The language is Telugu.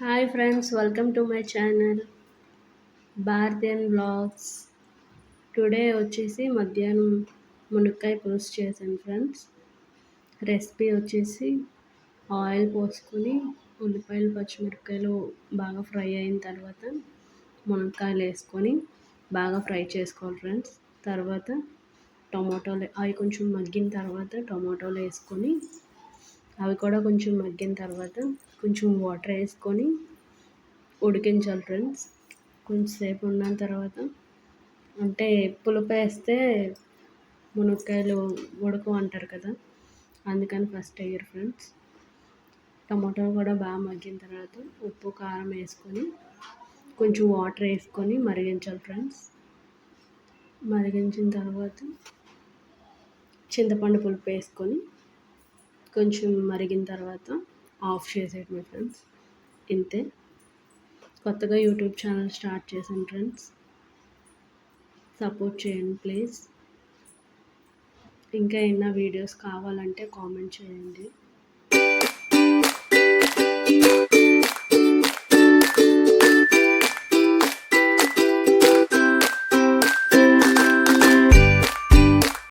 Hi friends, welcome to my channel Bharatiyan vlogs. Today వచ్చేసి మధ్యాహ్నం మునక్కాయ పులుసు చేశాను ఫ్రెండ్స్. రెసిపీ వచ్చేసి ఆయిల్ పోసుకొని ఉల్లిపాయలు పచ్చిమిరపకాయలు బాగా ఫ్రై అయిన తర్వాత మునక్కాయలు వేసుకొని బాగా ఫ్రై చేసుకోవాలి ఫ్రెండ్స్. తర్వాత టమాటోలు అవి కొంచెం మగ్గిన తర్వాత టమాటోలు వేసుకొని అవి కూడా కొంచెం మగ్గిన తర్వాత కొంచెం వాటర్ వేసుకొని ఉడికించాలి ఫ్రెండ్స్. కొంచెంసేపు ఉన్న తర్వాత అంటే పులుపు వేస్తే మునక్కాయలు ఉడకవు అంటారు కదా, అందుకని ఫస్ట్ వేయరు ఫ్రెండ్స్. టమాటాలు కూడా బాగా మగ్గిన తర్వాత ఉప్పు కారం వేసుకొని కొంచెం వాటర్ వేసుకొని మరిగించాలి ఫ్రెండ్స్. మరిగించిన తర్వాత చింతపండు పులుపు వేసుకొని కొంచెం మరిగిన తర్వాత ఆఫ్ చేసేయడమే ఫ్రెండ్స్. ఇంతే. కొత్తగా యూట్యూబ్ ఛానల్ స్టార్ట్ చేశాను ఫ్రెండ్స్, సపోర్ట్ చేయండి ప్లీజ్. ఇంకా ఏమైనా వీడియోస్ కావాలంటే కామెంట్ చేయండి.